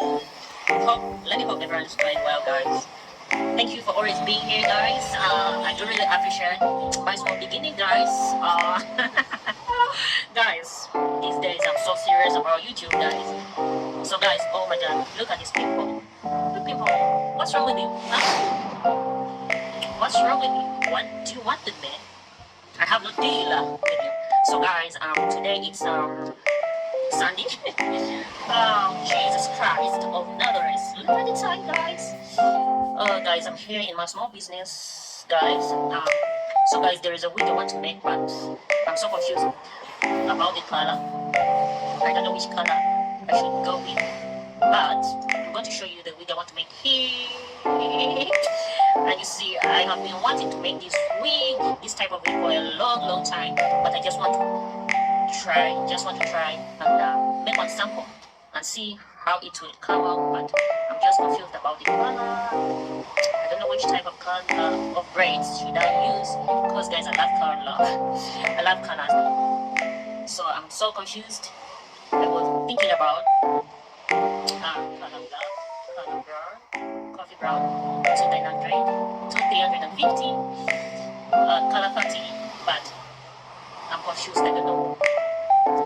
Let me hope everyone's doing well, guys. Thank you for always being here, guys. I do really appreciate my small beginning, guys. Guys, these days I'm so serious about YouTube, guys. So, guys, oh my God, look at these people. Look, people, what's wrong with you? Huh? What's wrong with you? What do you want with me? I have no deal with you. So, guys, today it's Sunday. Oh, Jesus Christ of Nazareth. Look at the time, guys. Guys, I'm here in my small business, guys. So, guys, there is a wig I want to make, but I'm so confused about the color. I don't know which color I should go with, but I'm going to show you the wig I want to make here. And you see, I have been wanting to make this wig, this type of wig, for a long time, but I just want to try and make one sample and see how it will come out. But I'm just confused about the color. I don't know which type of color of braids should I use, because guys, I love color. I love colors. So I'm so confused. I was thinking about color black, color brown, coffee brown, to 900, to 350, color 30, but I'm confused. I don't know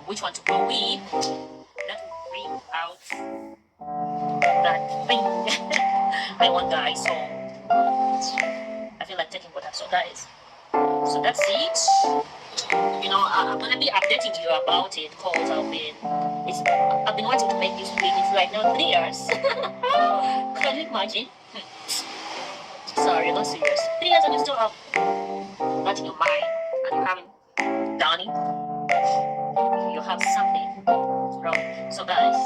which one to go with. Let me bring out that thing I want, guys. So I feel like taking water. So guys, so that's it. You know, I'm gonna be updating you about it, because I've been wanting to make this wig. It's like now 3 years. Can you imagine? Sorry, not serious. 3 years and you still have that in your mind and you haven't done it. You have something wrong. So guys,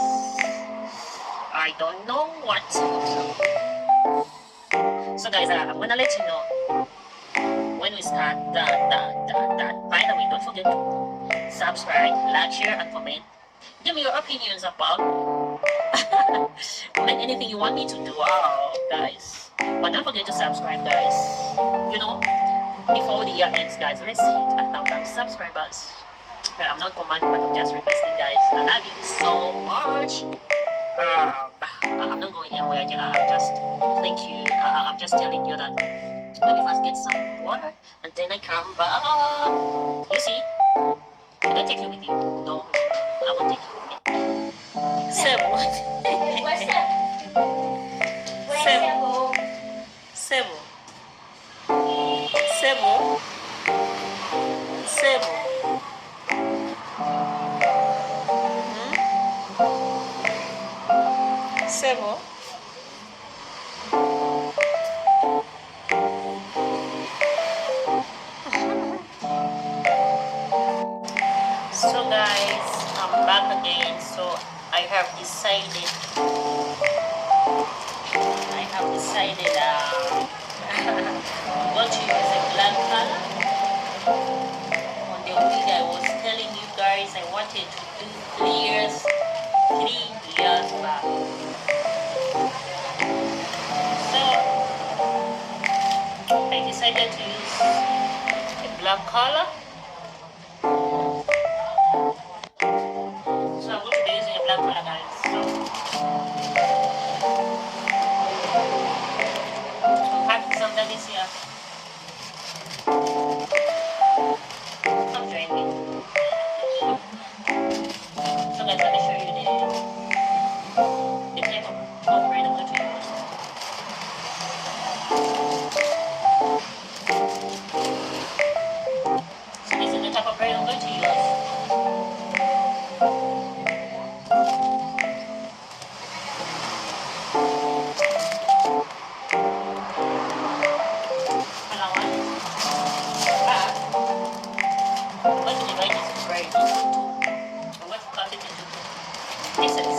I don't know what to do. So guys, I'm gonna let you know when we start that. By the way, don't forget to subscribe, like, share, and comment. Give me your opinions about comment anything you want me to do. Wow, guys. But don't forget to subscribe, guys. You know, before the year ends, guys, let's hit 1,000 subscribers. I'm not commanding, but I'm just requesting, guys. I love you so much. I'm not going anywhere. I'm just thank you. I'm just telling you that let me first get some water and then I come back. You see? Can I take you with you? No, I won't take you with me. Sebo. What's that? Sebo. Sebo. Sebo. Sebo. So guys, I'm back again. So I have decided what to use a black color on the wig. I was telling you guys I wanted to do 3 years back. So I decided to use a black color. So I'm going to be using a black color, guys. So I'm having some that is here. Come join me. So guys, let me show you the type of braid I'm going to use. So this is the type of braid I'm going to use. Pieces.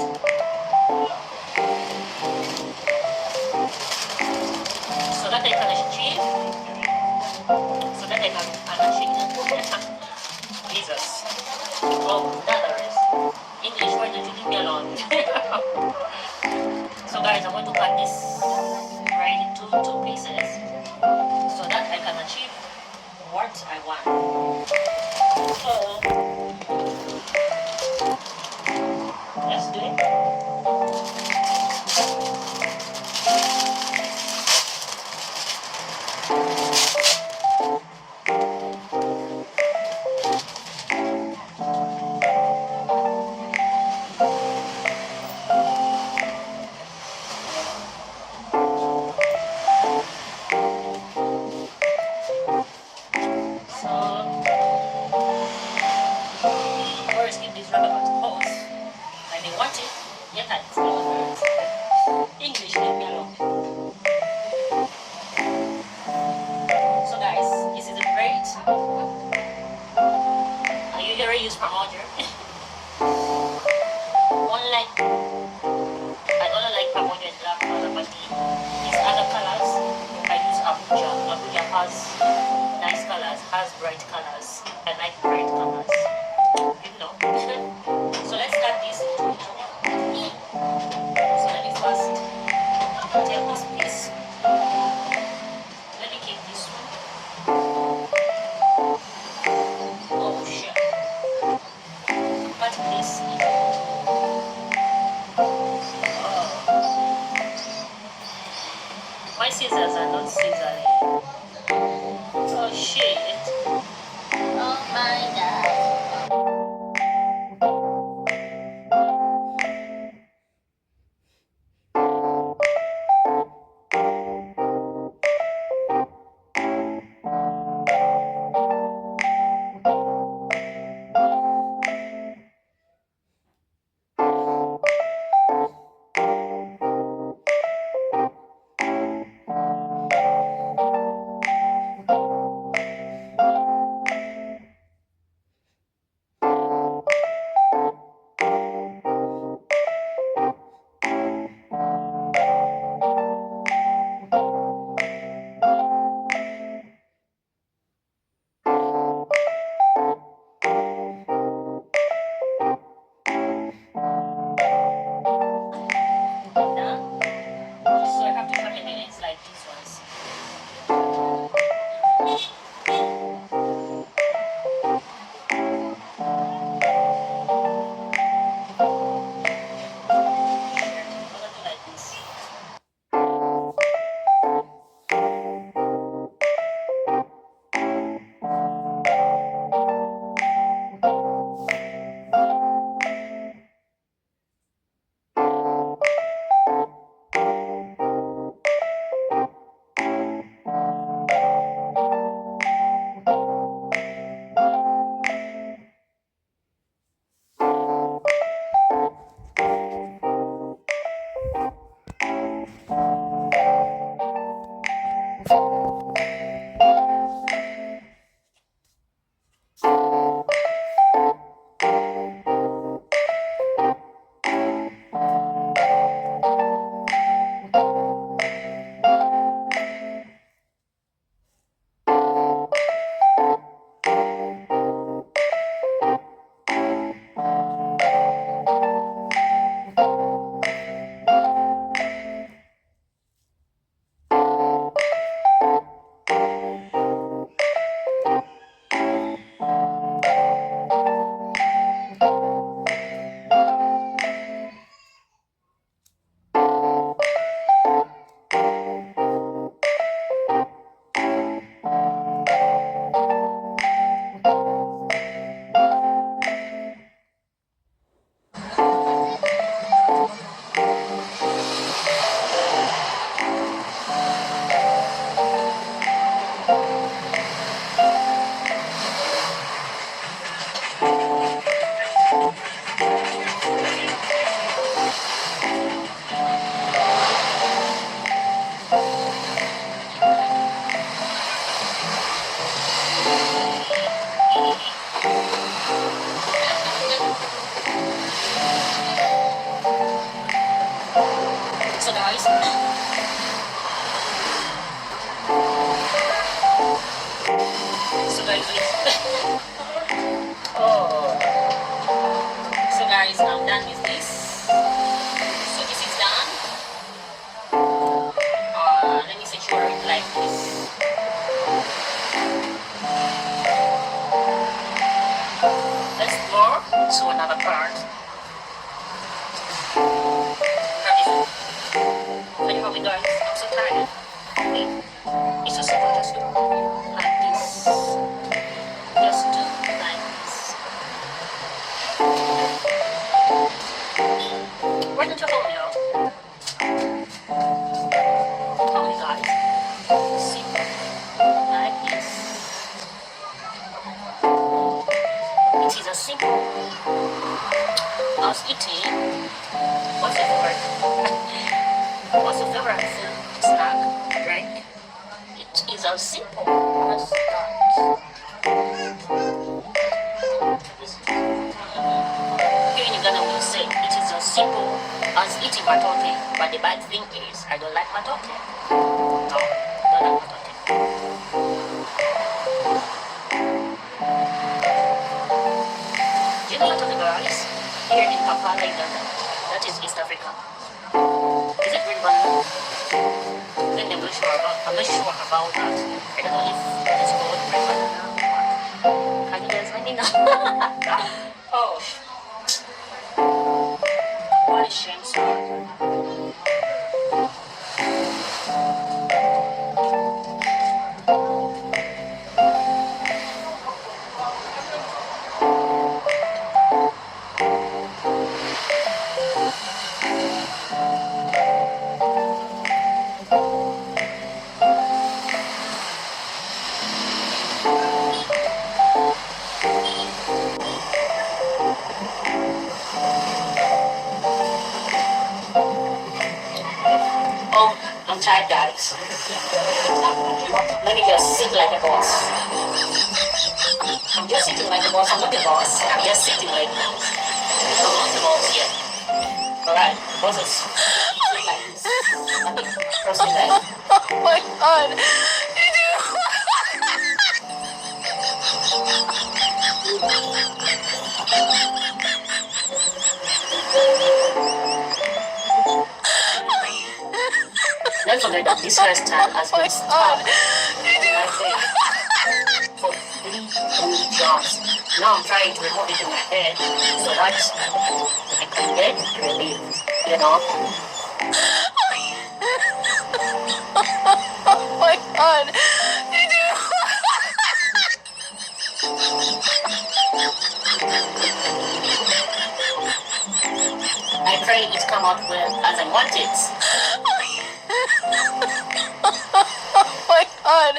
bright colors. I like bright colors. You know. So let's start this. So let me first take this piece. Let me keep this one. Oh shit. Cut this. My scissors are not scissoring. Oh shit. Oh my god. So guys, wait. Oh, so guys, I'm done with this. So this is done. Let me secure it like this. Let's go to another part. How we guys? I'm so tired. Okay. It's so simple, just do like this. Just do like this. Why don't you hold me up? Hold me guys. Simple. Like this. It is as simple as eating. What's your favorite? What's your favorite food, snack, drink? It is as simple as that. Here in Ghana we say it is as simple as eating matoke, but the bad thing is I don't like matoke. No, I don't like matoke. Papa like that. That is East Africa. Is it green banana? Then I'm not sure about that. I don't know if it's called green banana. Can you guys let me know? Oh, what a shame, sir. Oh, I'm tired, guys. Let me just sit like a boss. I'm just sitting like a boss. I'm not the boss. I'm just sitting like a boss. I'm not the boss yet. Alright, bosses. Sit like this. Proceed like this. Oh my god. Don't forget that this hairstyle has been stuck in my face for 3 whole jobs. Now I'm trying to remove it in my head so that I can get relief, you know? Oh my god. I pray it come out well as I want it. Oh my god.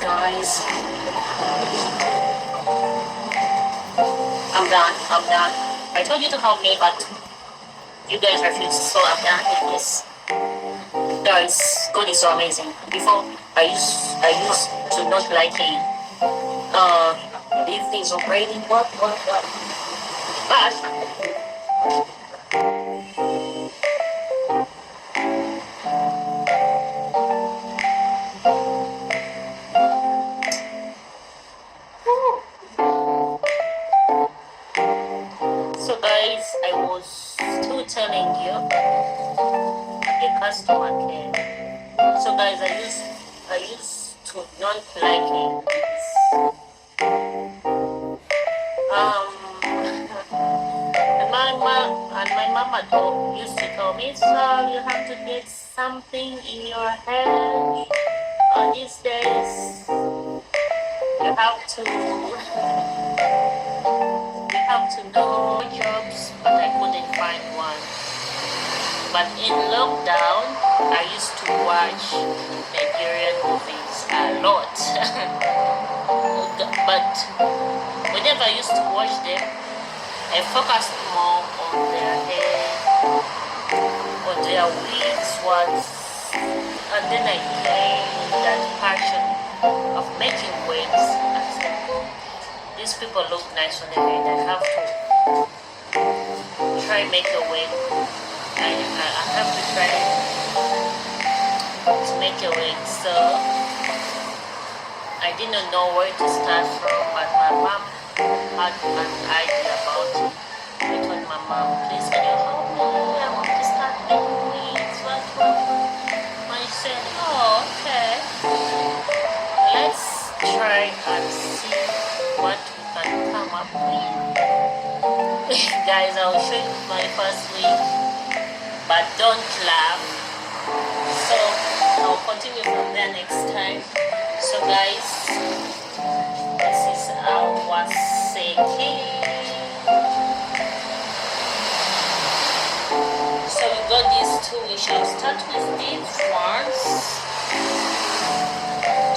Guys. I'm done. I told you to help me, but you guys refused, so I'm done with this. Guys, God is so amazing. Before, I used to not like it. Leave things operating, what? But, so guys, I was still telling you the customer care. So guys, I used to not like it. And my mama used to tell me, so you have to get something in your head. These days, you have to know jobs, but I couldn't find one. But in lockdown, I used to watch Nigerian movies a lot. But whenever I used to watch them, I focused more on their hair, on their wigs and then I gained that passion of making wigs. I said, these people look nice on their head. I have to try make a wig. I have to try to make a wig. So I didn't know where to start from, but my mom had an idea about it. I told my mom, please can you help me? I want to start making wigs. What? And she said, oh, okay. Let's try and see what we can come up with. Guys, I'll show you my first wig, but don't laugh. So I'll continue from there next time. So guys, this is our second. So we got these two. We shall start with these ones.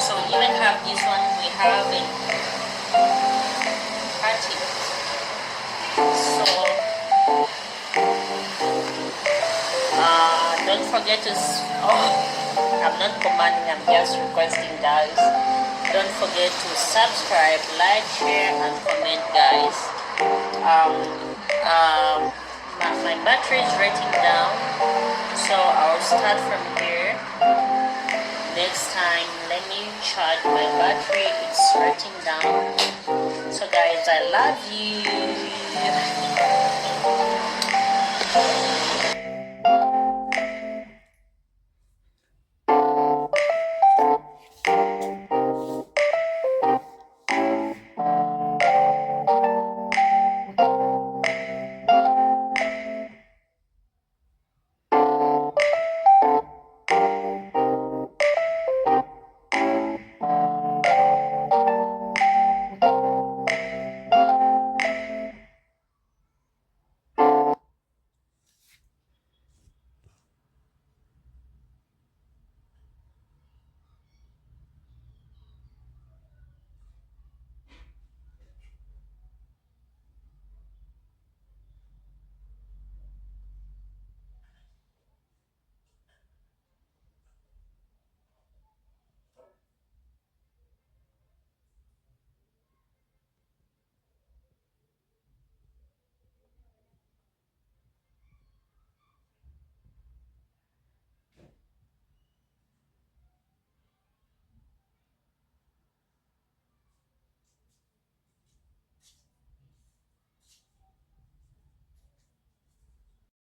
So we even have this one. We have a party. So forget to. I'm not commanding. I'm just requesting, guys. Don't forget to subscribe, like, share, and comment, guys. My battery is rating down, so I'll start from here. Next time, let me charge my battery. It's rating down. So, guys, I love you.